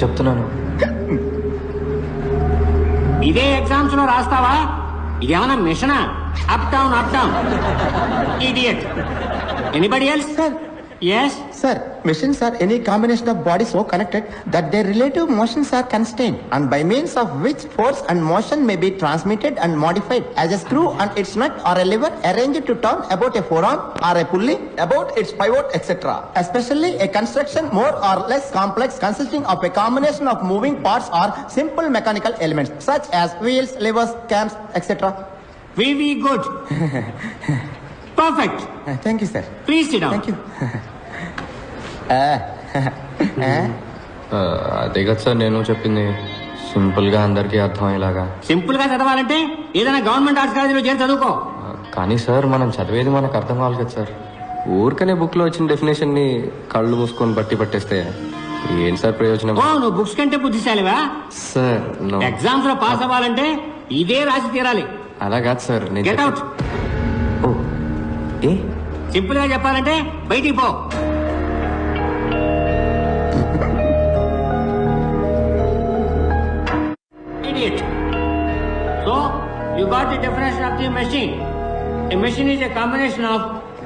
చెప్తున్నాను. ఇదే ఎగ్జామ్స్ లో రాస్తావా? ఇదేమన్నా మిషనా? Up down idiot. Anybody else? Yes? Sir, machines are any combination of bodies so connected that their relative motions are constrained and by means of which force and motion may be transmitted and modified as a screw on its nut or a lever arranged to turn about a forearm or a pulley about its pivot etc. Especially a construction more or less complex consisting of a combination of moving parts or simple mechanical elements such as wheels, levers, cams etc. Very good. Perfect. Thank you, sir. Please sit down. Thank you. అదే కదా sir నేను చెప్పింది, simple గా అందరికీ అర్థమయ్యేలాగా. Simple గా చదవాలంటే ఏదైనా గవర్నమెంట్ ఆర్ట్స్ కాలేజీలో చేరి చదువుకో. కానీ సార్ మనం చదివేది మనకు అర్థం కావాలి కదా సార్. ఊరికనే బుక్ లో వచ్చిన డెఫినేషన్ ని కళ్ళు మూసుకొని బట్టి పట్టేస్తే ఏం సార్ ప్రయోజనం? ఓ నువ్వు బుక్స్ కంటే బుద్ధిశాలివా? సార్ ఎగ్జామ్స్ లో పాస్ అవ్వాలంటే ఇదే రాసి తీరాలి. అలా కాదు సార్. Get out. ఏ సింపుల్ గా చెప్పాలంటే బయటికి పో. Idiot. So you got the definition of the machine. A machine is a combination of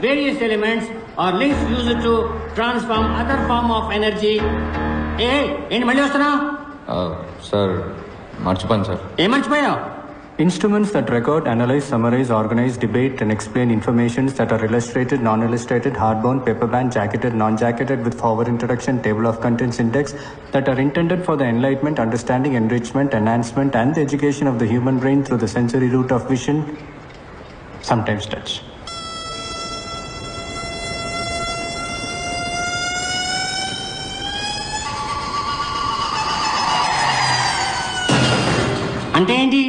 various elements or links used to transform other form of energy. ఏంటి మళ్ళీ వస్తున్నా? సార్ మర్చిపోయాను sir. ఏం మర్చిపోయావు? Instruments that record, analyze, summarize, organize, debate and explain informations that are illustrated, non-illustrated, hardbound, paperbound, jacketed, non-jacketed with forward introduction, table of contents index that are intended for the enlightenment, understanding, enrichment, enhancement and the education of the human brain through the sensory route of vision, sometimes touch. అంటే ఏంటి?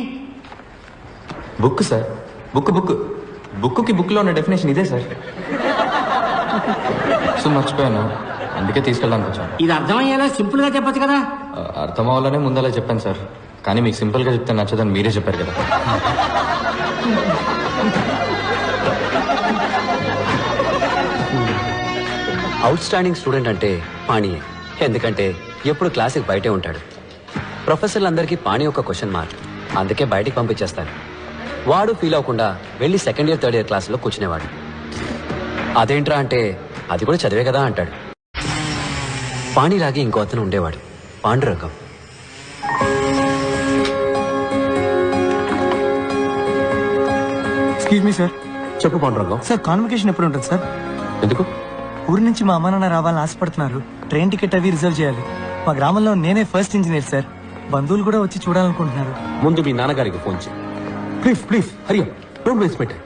Book sir. బుక్కి బుక్లో ఉన్న definition ఇదే sir. So మర్చిపోయాను, అందుకే తీసుకెళ్ళడానికి వచ్చాను. ఇది అర్థమయ్యేలా సింపుల్ గా చెప్పచ్చు కదా. అర్థం అవ్వాలనే ముందలా చెప్పాను సార్, కానీ మీకు సింపుల్ గా చెప్తే నచ్చదని మీరే చెప్పారు కదా. అవుట్ స్టాండింగ్ స్టూడెంట్ అంటే పాణియే. ఎందుకంటే ఎప్పుడు క్లాసుకి బయటే ఉంటాడు. ప్రొఫెసర్లందరికీ పాణి ఒక క్వశ్చన్ మార్క్, అందుకే బయటికి పంపించేస్తాను. వాడు ఫీల్ అవ్వకుండా వెళ్ళి సెకండ్ ఇయర్ థర్డ్ ఇయర్ క్లాసులో కూర్చునేవాడు. అదేంట్రా అంటే అది కూడా చదివే కదా అంటాడు. పాణిలాగే ఇంకో అతను ఉండేవాడు, పాండురంగం. Excuse me sir. చెప్పు పాండురంగం. సార్ కాన్వకేషన్ ఎప్పుడు ఉంటుంది సార్? ఎందుకు? ఊరి నుంచి మా అమ్మ నాన్న రావాలని ఆశపడుతున్నారు. ట్రైన్ టికెట్ అవి రిజర్వ్ చేయాలి. మా గ్రామంలో నేనే ఫస్ట్ ఇంజనీర్ సార్. బంధువులు కూడా వచ్చి చూడాలనుకుంటున్నారు. ముందు మీ నాన్నగారికి ఫోన్ చేయి please. Hari don't waste my time.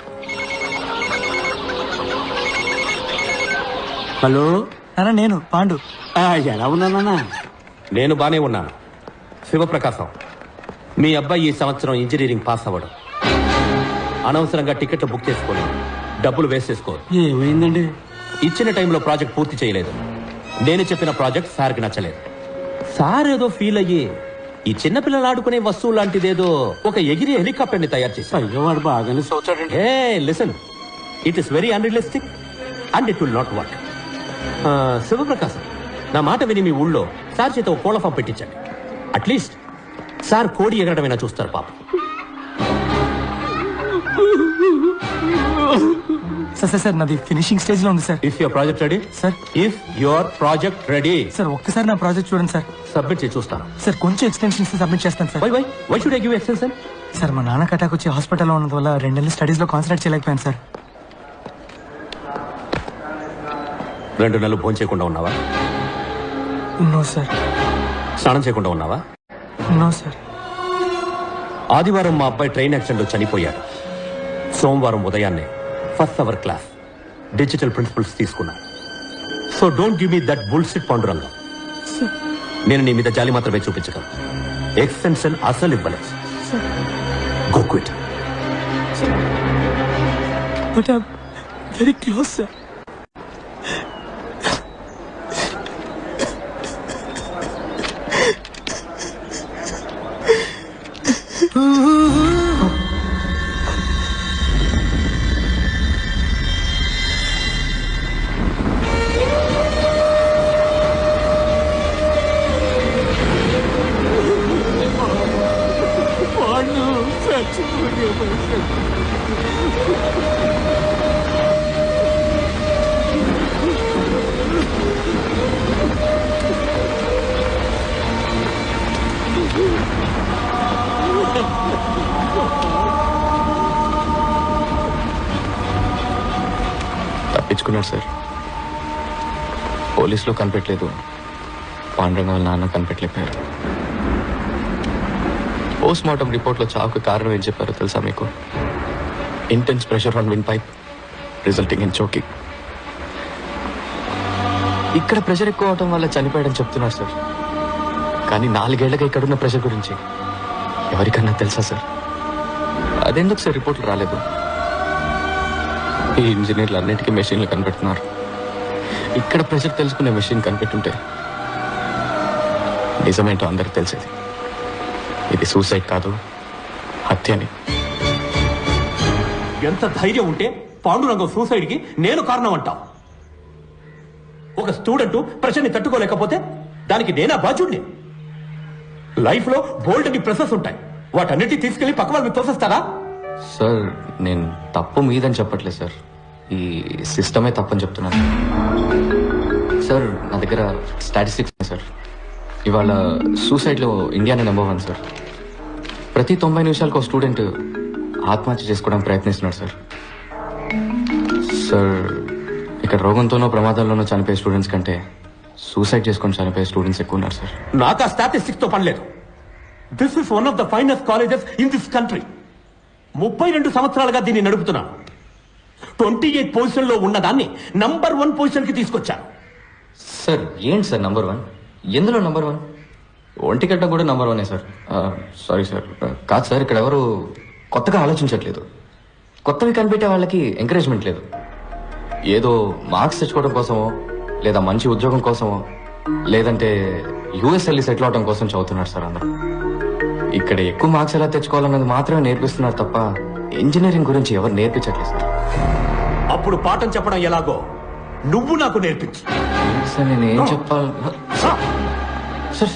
Hello నాన్న, నేను పాండు. ఎలా ఉన్నానన్నా? నేను బానే ఉన్నాను. శివప్రకాశం, మీ అబ్బాయి ఈ సంవత్సరం ఇంజనీరింగ్ పాస్ అవ్వడం. అనవసరంగా టికెట్లు బుక్ చేసుకోండి, డబ్బులు వేస్ట్ చేసుకోరు. ఏమైందండి? ఇచ్చిన టైంలో ప్రాజెక్ట్ పూర్తి చేయలేదు. నేను చెప్పిన ప్రాజెక్ట్ సార్కి నచ్చలేదు. సార్ ఏదో ఫీల్ అయ్యి ఈ చిన్నపిల్లలు ఆడుకునే వస్తువు లాంటిదేదో ఒక ఎగిరి హెలికాప్టర్ ని తయారు చేశారు. అయ్యో వాడు బాగానే చూచాడండి. Listen, it is very unrealistic and it will not work. Shivaprakasham, నా మాట విని మీ ఊళ్ళో సార్ చేత ఒక కోళ్ల ఫామ్ పెట్టించండి. అట్లీస్ట్ సార్ కోడి ఎగరడమైనా చూస్తారు పాప. సార్ నాది ఫినిషింగ్ స్టేజ్ లో ఉంది sir. If your project ready sir. If your project ready sir ఒక్కసారి నా ప్రాజెక్ట్ చూడండి సార్. సబ్మిట్ చేసి చూస్తాను. సార్ కొంచెం ఎక్స్టెన్షన్స్ సబ్మిట్ చేస్తాను sir. Why should I give extension? Sir మా నాన్నకి అటాక్ వచ్చి హాస్పిటల్లో ఉన్నందు వల్ల 2 నెలలు స్టడీస్ లో కాన్సన్ట్రేట్ చేయలేకపోయాను సార్. 2 నెలలు భోజనం చేయకుండా ఉన్నావా? No sir. స్నానం చేయకుండా ఉన్నావా? No sir. ఆదివారం మా అబ్బాయి ట్రైన్ యాక్సిడెంట్ లో చనిపోయాడు. సోమవారం ఉదయాన్నే first hour class digital principles తీసుకున్నా. So don't give me that bullshit Pandurangam. నేను నీ మీద జాలి మాత్రమే చూపించగలను. ఎక్స్టెన్షన్ అసలు ఇవ్వలేదు. Go quit. But I am very close sir. తప్పించుకున్నాడు సార్. పోలీసులో కనిపెట్టలేదు, పాండురంగ వాళ్ళ నాన్న కనిపెట్టలేకపోయారు. పోస్ట్ మార్టం రిపోర్ట్లో చావుకు కారణం ఏం చెప్పారో తెలుసా మీకు? Intense pressure on wind pipe resulting in choking. ఇక్కడ ప్రెషర్ ఎక్కువ అవడం వల్ల చనిపోయాడని చెప్తున్నారు సార్. కానీ 4 ఏళ్లుగా ఇక్కడున్న ప్రెషర్ గురించి ఎవరికన్నా తెలుసా సార్? అదెందుకు సార్ రిపోర్ట్లు రాలేదు? ఈ ఇంజనీర్లు అన్నిటికీ మెషిన్లు కనిపెడుతున్నారు. ఇక్కడ ప్రెషర్ తెలుసుకునే మెషిన్ కనిపెట్టుంటే నిజమేంటో అందరికి తెలిసేది. ఇది సూసైడ్ కాదు, హత్యని. ఎంత ధైర్యం ఉంటే పాండురంగం సూసైడ్కి నేను కారణం అంటావు? ఒక స్టూడెంట్ ప్రెషర్ని తట్టుకోలేకపోతే దానికి నేనా బాధ్యుడిని? లైఫ్ లో బోల్డ్ అని ప్రెసెస్ ఉంటాయి, వాటన్నిటి తీసుకెళ్లి పక్క వాళ్ళు తోసేస్తారా? సార్ నేను తప్పు మీదని చెప్పట్లేదు సార్, ఈ సిస్టమే తప్పని చెప్తున్నాను. సార్ నా దగ్గర స్టాటిస్టిక్స్ ఉన్నాయి సార్. ఇవాళ సూసైడ్లో ఇండియానే నెంబర్ 1 సార్. ప్రతి 90 నిమిషాలకు ఒక స్టూడెంట్ ఆత్మహత్య చేసుకోవడానికి ప్రయత్నిస్తున్నాడు సార్. సార్ ఇక్కడ రోగంతోనో ప్రమాదాల్లోనో చనిపోయే స్టూడెంట్స్ కంటే సూసైడ్ చేసుకొని చనిపోయే స్టూడెంట్స్ ఎక్కువ ఉన్నారు సార్. నాకు ఆ స్టాటిస్టిక్స్ తో పనిలేదు. This is one of the finest colleges in this country. 32 సంవత్సరాలుగా దీన్ని నడుపుతున్నాను. 28 పొజిషన్ లో ఉన్న దాన్ని నంబర్ 1 పొజిషన్ కి తీసుకొచ్చాను. సార్ ఏంటి సార్ నంబర్ 1? ఎందులో నంబర్ 1? ఒంటిగడ్డ కూడా నంబర్ 1 సార్. సారీ సార్, కాదు సార్, ఇక్కడ ఎవరు కొత్తగా ఆలోచించట్లేదు. కొత్తవి కనిపెట్టే వాళ్ళకి ఎంకరేజ్మెంట్ లేదు. ఏదో మార్క్స్ తెచ్చుకోవడం కోసమో, లేదా మంచి ఉద్యోగం కోసమో, లేదంటే యూఎస్ వెళ్ళి సెటిల్ అవడం కోసం చదువుతున్నారు సార్ అందరూ. ఇక్కడ ఎక్కువ మార్క్స్ ఎలా తెచ్చుకోవాలన్నది మాత్రమే నేర్పిస్తున్నారు తప్ప ఇంజనీరింగ్ గురించి ఎవరు నేర్పించట్లేదు సార్. అప్పుడు పాఠం చెప్పడం ఎలాగో నువ్వు నాకు నేర్పించు. సార్ నేను ఏం చెప్పాలి sir? Sir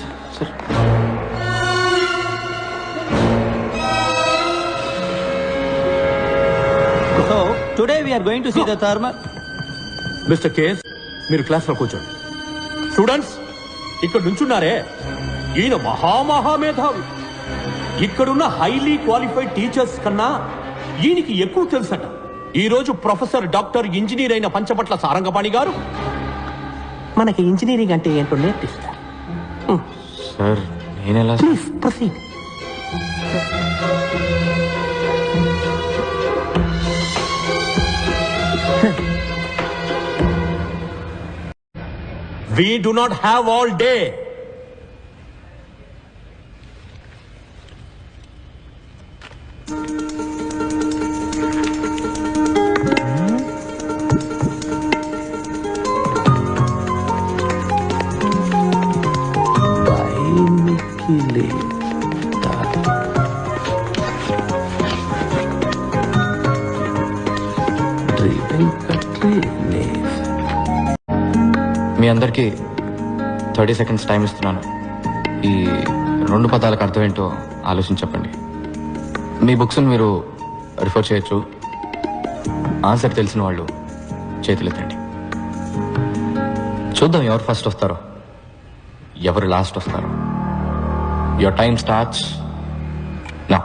So today we are going to see the thermal. Mister case, మీరు క్లాస్ లో కూర్చోండి. స్టూడెంట్స్ ఇక్కడ నుంచున్నారే, ఈయన మహామహామేధావి. ఇక్కడున్న హైలీ క్వాలిఫైడ్ టీచర్స్ కన్నా ఈయనకి ఎక్కువ తెలుసట. ఈ రోజు ప్రొఫెసర్ డాక్టర్ ఇంజనీర్ అయిన పంచపట్ల సారంగపాణి గారు మనకి ఇంజనీరింగ్ అంటే ఏంటో నేర్పిస్తారు. సార్ నేనెలా? Please proceed. We do not have all day. మీ అందరికీ 30 seconds టైం ఇస్తున్నాను. ఈ 2 పదాలకు అర్థం ఏంటో ఆలోచించి చెప్పండి. మీ బుక్స్ని మీరు రిఫర్ చేయొచ్చు. ఆన్సర్ తెలిసిన వాళ్ళు చేతులెత్తండి. చూద్దాం ఎవరు ఫస్ట్ వస్తారో, ఎవరు లాస్ట్ వస్తారో. Your time starts now.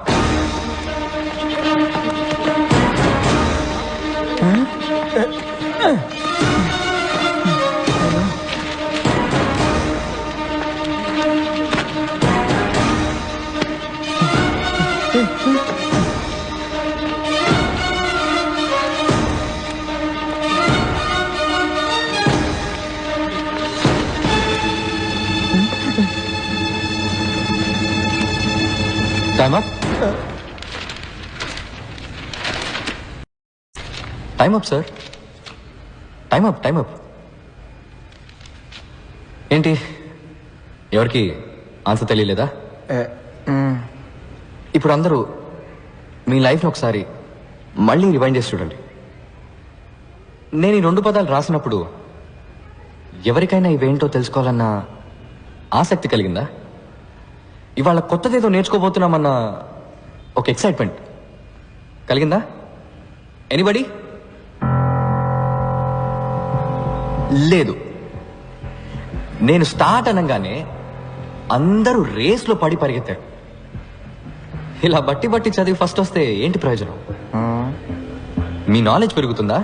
Time up. Time up, sir. Time up, time up. ఏంటి ఎవరికి ఆన్సర్ తెలియలేదా? ఇప్పుడు అందరూ మీ లైఫ్ని ఒకసారి మళ్ళీ రివైండ్ చేసి చూడండి. నేను ఈ 2 పదాలు రాసినప్పుడు ఎవరికైనా ఇవేంటో తెలుసుకోవాలన్న ఆసక్తి కలిగిందా? ఇవాళ కొత్తదేదో నేర్చుకోబోతున్నామన్న ఒక ఎక్సైట్మెంట్, కలిగిందా? ఎనీబడి? లేదు. నేను స్టార్ట్ అనగానే అందరూ రేస్లో పడి పరిగెత్తారు. ఇలా బట్టి బట్టి చదివి ఫస్ట్ వస్తే ఏంటి ప్రయోజనం? మీ నాలెడ్జ్ పెరుగుతుందా?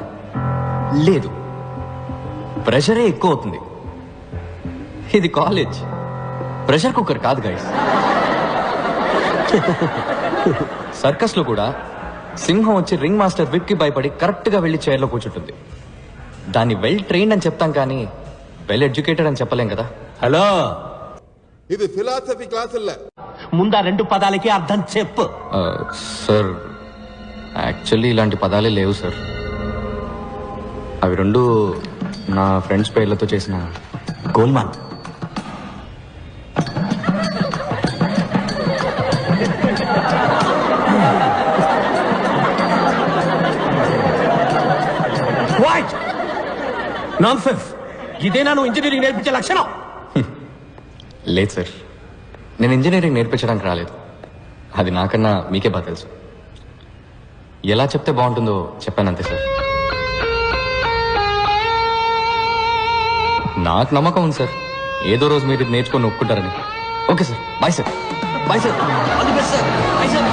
లేదు, ప్రెషరే ఎక్కువ అవుతుంది. ఇది కాలేజ్, ప్రెషర్ కుక్కర్ కాదు గైస్. సర్కస్ లో కూడా సింహం వచ్చి రింగ్ మాస్టర్ విప్ కి భయపడి కరెక్ట్ గా వెళ్లి చైర్లో కూర్చుంటుంది. దాన్ని వెల్ ట్రైన్డ్ అని చెప్తాం కానీ వెల్ ఎడ్యుకేటెడ్ అని చెప్పలేం కదా. హలో, ఇది ఫిలాసఫీ క్లాసుల్లో ముందా 2 పదాలకి అర్థం చెప్పు. సార్, యాక్చువల్లీ ఇలాంటి పదాలే లేవు సార్. అవి 2 నా ఫ్రెండ్స్ పేర్లతో చేసిన గోల్మాల్. What nonsense! ఇదేనా నువ్వు ఇంజనీరింగ్ నేర్పించే లక్షణం? లేదు సార్, నేను ఇంజనీరింగ్ నేర్పించడానికి రాలేదు. అది నాకన్నా మీకే బాగా తెలుసు. ఎలా చెప్తే బాగుంటుందో చెప్పానంతే సార్. నాకు నమ్మకం ఉంది సార్, ఏదో రోజు మీరు ఇది నేర్చుకొని ఒప్పుకుంటారని. Okay sir, bye sir. Bye sir. All the best sir. Bye sir.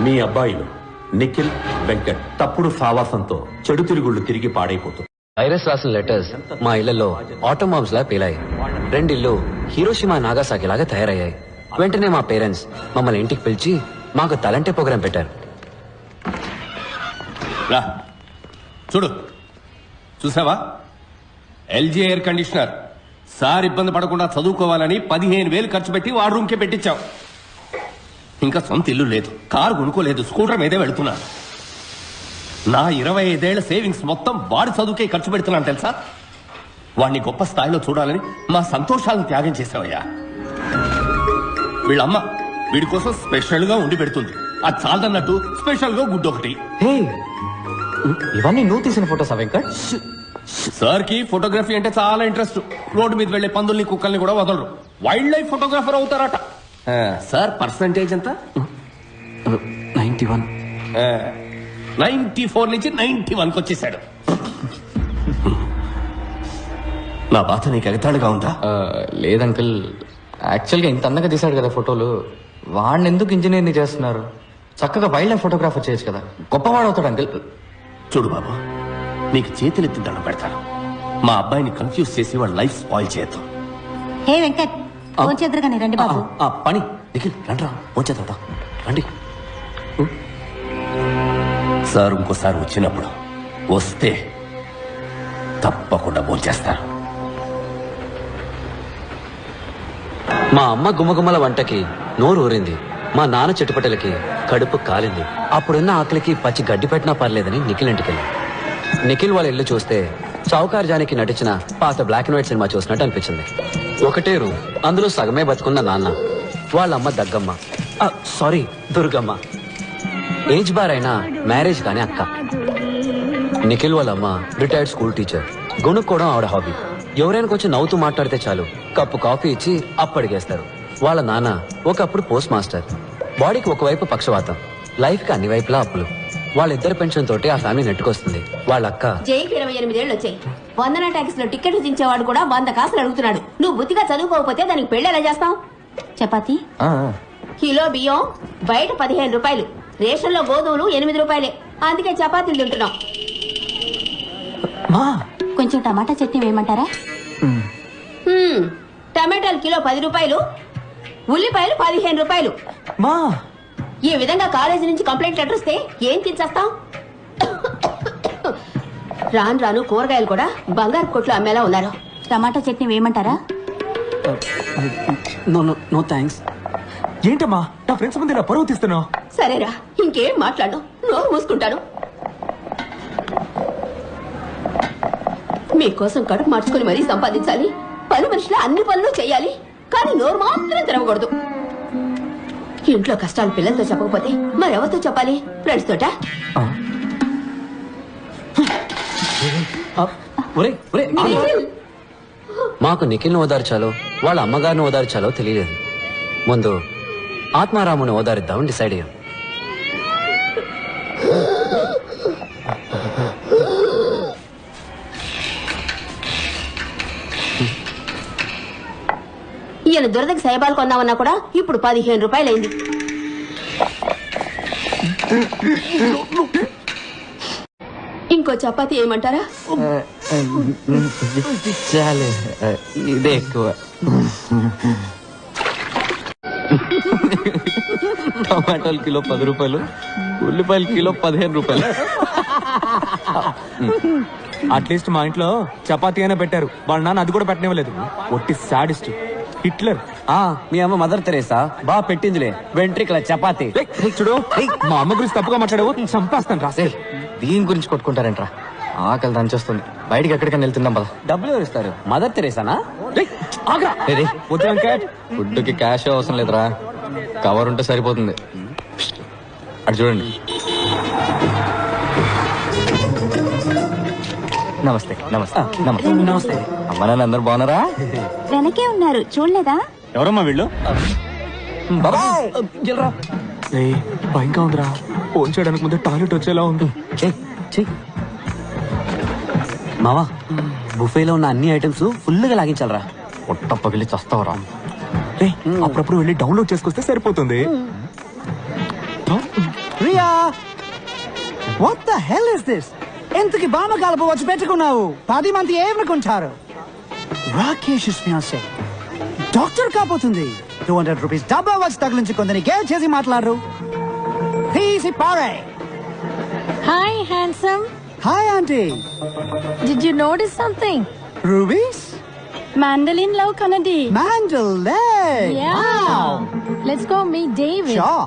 మీ అబ్బాయిలు నిఖిల్, వెంకట్ తప్పుడు సావాసంతో చెడు తిరుగుళ్ళు తిరిగి పాడైపోతుంది. వైరస్ రాసిన లెటర్స్ మా ఇళ్లలో ఆటోమాబ్స్ లా పేలాయి. 2 ఇళ్ళు హీరోషిమా, నాగాసాకి లాగా తయారయ్యాయి. వెంటనే మా పేరెంట్స్ మమ్మల్ని ఇంటికి పిలిచి మాకు తలంటే ప్రోగ్రాం పెట్టారు. రా చూడు, చూసావా? LG air conditioner. సార్ ఇబ్బంది పడకుండా చదువుకోవాలని 15,000 ఖర్చు పెట్టి వాడు రూమ్కే పెట్టించావు. ఇంకా సొంత ఇల్లు లేదు, కారు కొనుక్కోలేదు, స్కూటర్ మీదే వెళుతున్నా. నా 25 ఏళ్ల సేవింగ్స్ మొత్తం వాడి చదువుకే ఖర్చు పెడుతున్నాను తెలుసా? వాడిని గొప్ప స్థాయిలో చూడాలని మా సంతోషాలను త్యాగం చేసావయ్యా. వీళ్ళమ్మ వీడి కోసం స్పెషల్ గా ఉండి పెడుతుంది. అది చాలదన్నట్టు స్పెషల్ గా గుడ్డు ఒకటి. హే, ఇవన్నీ నువ్వు తీసిన ఫోటోసా వెంకట్? సార్ కి ఫోటోగ్రఫీ అంటే చాలా ఇంట్రెస్ట్. రోడ్డు మీద వెళ్లే పందుల్ని, కుక్కల్ని కూడా వదలరు. వైల్డ్ లైఫ్ ఫోటోగ్రాఫర్ అవుతారట. సార్ పర్సంటేజ్ ఎంత? 91. 94 నుంచి 91కి వచ్చేసాడు. నా బాధ నీకు ఎగతాళిగా ఉందా? లేదు అంకుల్, యాక్చువల్గా ఇంత అందంగా తీశాడు కదా ఫోటోలు, వాడిని ఎందుకు ఇంజనీర్ని చేస్తున్నారు? చక్కగా వైల్డ్ లైఫ్ ఫోటోగ్రాఫర్ చేయొచ్చు కదా, గొప్పవాడు అవుతాడు అంకుల్. చూడు బాబు, నీకు చేతులెత్తి దండం పెడతాను. మా అబ్బాయిని కన్ఫ్యూజ్ చేసి వాడి లైఫ్ స్పాయిల్ చేద్దాం. హే వెంకట్, ఫోన్ చేద్దరుగాని రండి బాబు. పని నిఖిల్ రండి, వచ్చేద్దాం రండి. సార్ ఇంకోసారి వచ్చినప్పుడు వస్తే తప్పకుండా భోంచేస్తారు. మా అమ్మ గుమ్మగుమ్మల వంటకి నోరు ఊరింది. మా నాన్న చెట్టుపట్టలకి కడుపు కాలింది. అప్పుడున్న ఆకలికి పచ్చి గడ్డి పెట్టినా పర్లేదని నిఖిల్ ఇంటికెళ్ళి. నిఖిల్ వాళ్ళ ఇల్లు చూస్తే చౌకార్ జానికి నటించిన పాత బ్లాక్ అండ్ వైట్ సినిమా చూసినట్టు అనిపించింది. ఒకటే రూమ్, అందులో సగమే బతుకున్న నాన్న, వాళ్ళమ్మ దగ్గమ్మ, సారీ దుర్గమ్మ, ఏజ్ బార్ అయినా మ్యారేజ్ కానీ అక్క. నిఖిల్ వాళ్ళమ్మ రిటైర్డ్ స్కూల్ టీచర్. గొనుక్కోవడం ఆవిడ హాబీ. ఎవరైనా కొంచెం నవ్వుతూ మాట్లాడితే చాలు కప్పు కాఫీ ఇచ్చి అప్పడిగేస్తారు. వాళ్ళ నాన్న ఒకప్పుడు పోస్ట్ మాస్టర్. బాడీకి ఒకవైపు పక్షవాతం, లైఫ్ కి అన్ని వైపులా అప్పులు. వాళ్ళిద్దరు పెన్షన్ తోటి ఆ ఫ్యామిలీ నెట్టుకొస్తుంది. వాళ్ళ అక్క జైకి 28 ఏళ్ళు వచ్చాయి. వందన ట్యాక్స్ లో టికెట్లు దించేవాడు కూడా 100 కాసులు అడుగుతున్నాడు. నువ్వు బుద్ధిగా చదువుకోకపోతే దానికి పెళ్లి ఎలా చేస్తావు? చపాతి కిలో బియ్యం బయట 15 రూపాయలు, రేషన్ లో గోధుమలు 8 రూపాయలే. అందుకే చపాతీలు తింటున్నాం. కొంచెం టమాటా చట్నీ వేయమంటారా? టమాటాలు కిలో 10 రూపాయలు, ఉల్లిపాయలు 15 రూపాయలు. ఈ విధంగా కాలేజీ నుంచి కంప్లైంట్ లెటర్ వస్తే ఏం తినేస్తాం? రాను రాను కూరగాయలు కూడా బంగారు కొట్లు అమ్మేలా ఉన్నారు. టమాటా చట్నీ వేయమంటారా? No thanks. ఏంటమ్మా నా ఫ్రెండ్స్ ముందు నా పరువు తీస్తున్నావు? సరేరా, ఇంకేం మాట్లాడు, నోరు మూసుకుంటాను. మీకోసం కడుపు మార్చుకుని మరీ సంపాదించాలి. పని మనుషులు అన్ని పనులు చేయాలి, కానీ నోరు మాత్రం తెరవకూడదు. ఇంట్లో కష్టాలు పిల్లలతో చెప్పకపోతే మరెవరితో చెప్పాలి? ఫ్రెండ్స్ తోట? మాకు నిఖిల్ని ఓదార్చాలో వాళ్ళ అమ్మగారిని ఓదార్చాలో తెలియలేదు. ముందు ఆత్మారాముని ఓదారిద్దామని డిసైడ్ అయ్యాం. ఈయన దురదకి సైబాలు కొందామన్నా కూడా ఇప్పుడు 15 రూపాయలైంది. ఇంకో చపాతీ ఏమంటారా? చాలే, ఇదే ఎక్కువ. టమాటాలు కిలో 10 రూపాయలు, ఉల్లిపాయలు కిలో 15 రూపాయలు. అట్లీస్ట్ మా ఇంట్లో చపాతీ అయినా పెట్టారు, వాళ్ళ నాన్న అది కూడా పెట్టనివ్వలేదు. ఒట్టి సాడిస్ట్ హిట్లర్. మీ అమ్మ మదర్ తెరేసా బాగా పెట్టిందిలే వెంట్రికల చపాతీ. చూడు, మా అమ్మ గురించి తప్పుగా మాట్లాడావు, చంపేస్తాను రాసే. దీని గురించి కొట్టుకుంటారంట్రా, ఆకలి దంచేస్తుంది. బయటికి ఎక్కడికైనా వెళ్తుందాం పద. డబ్బులు ఎవరు ఇస్తారు? మదర్ తెరేసానా? ఫుడ్కి క్యాష్ అవసరం లేదురా, కవర్ ఉంటే సరిపోతుంది. అటు చూడండి. నమస్తే. నమస్తే. నమస్తే. నమస్తే. అమ్మ నాన్న అందరు బాగున్నారా? వెనకే ఉన్నారు, చూడలేదా? ఎవరమ్మా వీళ్ళు? భయంగా ఉందిరా, ఫోన్ చేయడానికి ముందే టాయిలెట్ వచ్చేలా ఉంది. మావా, బుఫేలో ఉన్న అన్ని ఐటమ్స్ ఫుల్ గా లాగించాలరా. పొట్ట పగిలి చస్తావరా. అప్పుడప్పుడు వెళ్ళి డౌన్లోడ్ చేసుకొస్తే సరిపోతుంది. Riya, what the hell is this? ఎంతకి బామ కలప వచ్చి పెట్టుకున్నావు? 10 మంది ఏమనుకుంటారు? రాకేష్ ఫియాన్సీ డాక్టర్ కాబోతుంది. 200 రూపీస్ డబ్బా వచ్చి తగిలించుకుందని గేమ్ చేసి మాట్లాడరు. తీసి పారే. Hi, handsome. Hi, auntie. Did you notice something? Rubies? Mandolin love Kanadi. Mandolin. Yeah. Wow. Let's go meet David. Sure.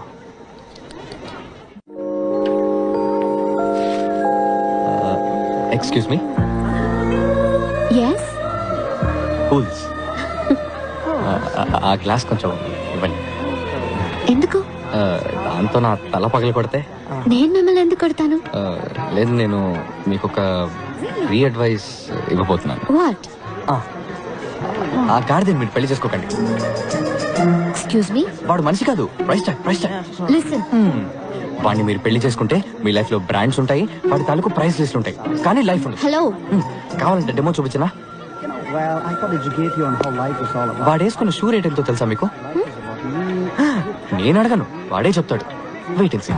Excuse me. Yes. Cools. ఆ గ్లాస్ కొంచెం ఇవ్వండి. ఎందుకు? దాంతో నా తల పగలు కొడితే. నేను మిమ్మల్ని ఎందుకు కొడతాను? లేదు, నేను మీకు ఒక ఫ్రీ అడ్వైస్ ఇవ్వబోతున్నాను. వాట్? ఆ గాడిదని మీరు పెళ్లి చేసుకోకండి. Excuse me. వాడు మనిషి కాదు, ప్రైస్ ట్యాగ్. లిసన్. వాడిని మీరు పెళ్లి చేసుకుంటే మీ లైఫ్ లో బ్రాండ్స్ ఉంటాయి, వాడి తాలూకు ప్రైస్ లిస్ట్ ఉంటాయి, కానీ లైఫ్ ఉండదు. హలో, కావాలంటే demo చూపించనా? Well, I thought educate you on how life is all about. వాడు వేసుకున్న షూ రేట్ ఎంతో తెలుసా మీకు? నేను అడగను, వాడే చెప్తాడు. Wait and see.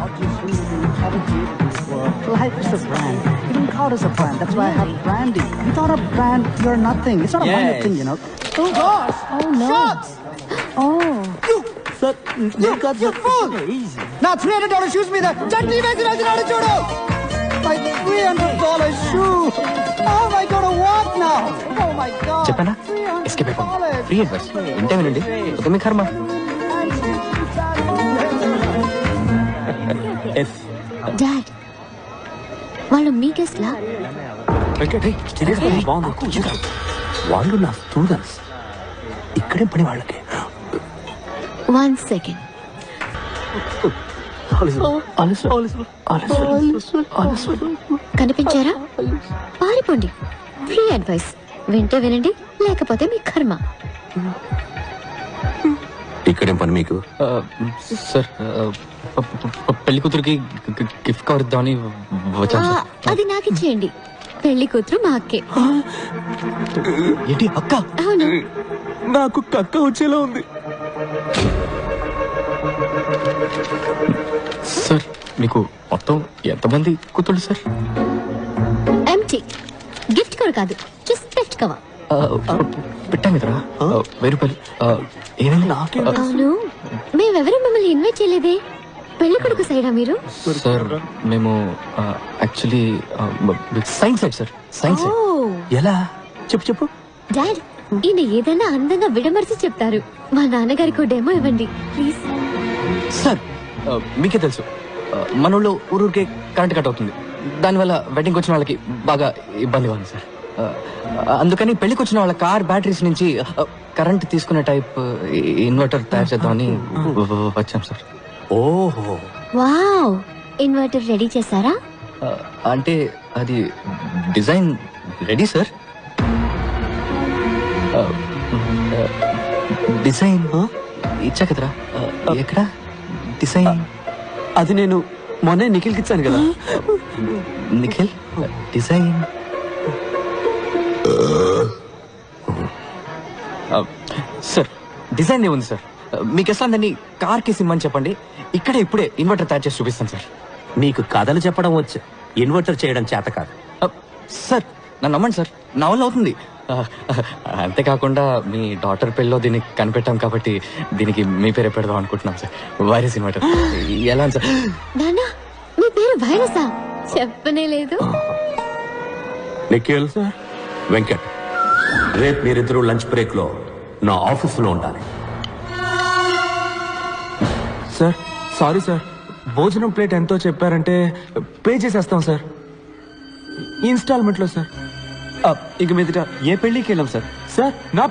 Life is a brand. You don't call it a brand. That's why I have branding. Without a brand, you're nothing. It's not a minor thing, you know. Oh gosh! Oh no! Shots! Oh. Sir, you fool! Now $300 shoes me there. Chutney వేసినాడు చూడు. My $300 shoe. How am I going to walk now? Oh my God. చెప్పానా? Escape అయిపోండి. Free advice ఇంటే వినండి, ఒక మీ కర్మ. Dad, వాళ్ళు మీ guest లా? వాళ్ళు నా స్టూడెంట్స్, ఇక్కడే పని వాళ్ళకి. 1 second. కనిపించారా? పారిపోండి. ఫ్రీ అడ్వైస్ వింటే వినండి, లేకపోతే మీ కర్మ. ఇక్కడేం పని మీకు? సార్, పెళ్లి కూతురికి గిఫ్ట్ కవర్ ఇద్దామని వచ్చాను సార్. అది నాకు ఇచ్చేయండి. పెళ్లి కూతురు మా అక్కే. ఏంటి అక్క? అవును. నాకు కక్క వచ్చేలా ఉంది. సార్, మీకు మొత్తం ఎంతమంది కూతుళ్ళు సార్? ఎంటీ. గిఫ్ట్ కవర్ కాదు, జస్ట్ పెస్ట్ కవర్. పెట్టాం కదరా, 1000 రూపాయలు. ఏమైంది? అవును, మేమెవరూ మిమ్మల్ని ఇన్వైట్ చేయలేదే. పెళ్లి కొడుకు సైడా మీరు? సార్, మేము actually science side sir. Science side. ఎలా? చెప్పు. డాడ్, ఈయన ఏదైనా అందంగా విడమర్చి చెప్తారు. మా నాన్నగారికి డెమో ఇవ్వండి ప్లీజ్. సార్, మీకే తెలుసు, మన ఊళ్ళో ఊరికే కరెంట్ కట్ అవుతుంది. దానివల్ల వెడ్డింగ్ వచ్చిన వాళ్ళకి బాగా ఇబ్బందిగా ఉంది సార్. అందుకని పెళ్లికి వచ్చిన వాళ్ళ కార్ బ్యాటరీస్ నుంచి కరెంట్ తీసుకునే టైప్ ఇన్వర్టర్ తయారు చేద్దామని వచ్చాం సార్. ఓహో, వావ్, ఇన్వర్టర్ రెడీ చేశారా? అంటే అది డిజైన్ రెడీ సార్. డిజైన్ ఇచ్చా కదరా ఎక్కడ డిజైన్? అది నేను మొన్నే నిఖిల్కి ఇచ్చాను కదా. నిఖిల్ డిజైన్ సార్ డిజైన్ ఏముంది సార్? మీకు ఎట్లా దాన్ని కార్ కి సిమ్మని చెప్పండి, ఇక్కడే ఇప్పుడే ఇన్వర్టర్ తయారు చేసి చూపిస్తాను సార్. నీకు కథలు చెప్పడం వచ్చు, ఇన్వర్టర్ చేయడం చేత కాదు. సార్ నన్ను నమ్మండి సార్, నా వల్ల అవుతుంది. అంతేకాకుండా మీ డాటర్ పెళ్ళిలో దీన్ని కనిపెట్టాం కాబట్టి దీనికి మీ పేరే పెడదాం అనుకుంటున్నాం సార్. వైరస్ ఇన్వర్టర్ ఎలా సార్? నానా మీ పేరు వైరసా? చెప్పనే లేదు. నిఖిల్ వెంకట్, రేపు మీరిద్దరూ లంచ్ బ్రేక్ లో నా ఆఫీసులో ఉండాలి. సార్ సారీ సార్, భోజనం ప్లేట్ ఎంతో చెప్పారంటే పే చేసేస్తాం సార్, ఇన్స్టాల్మెంట్ లో సార్. ఇక మీదట ఏ పెళ్లికి వెళ్ళాం సార్. సార్ నా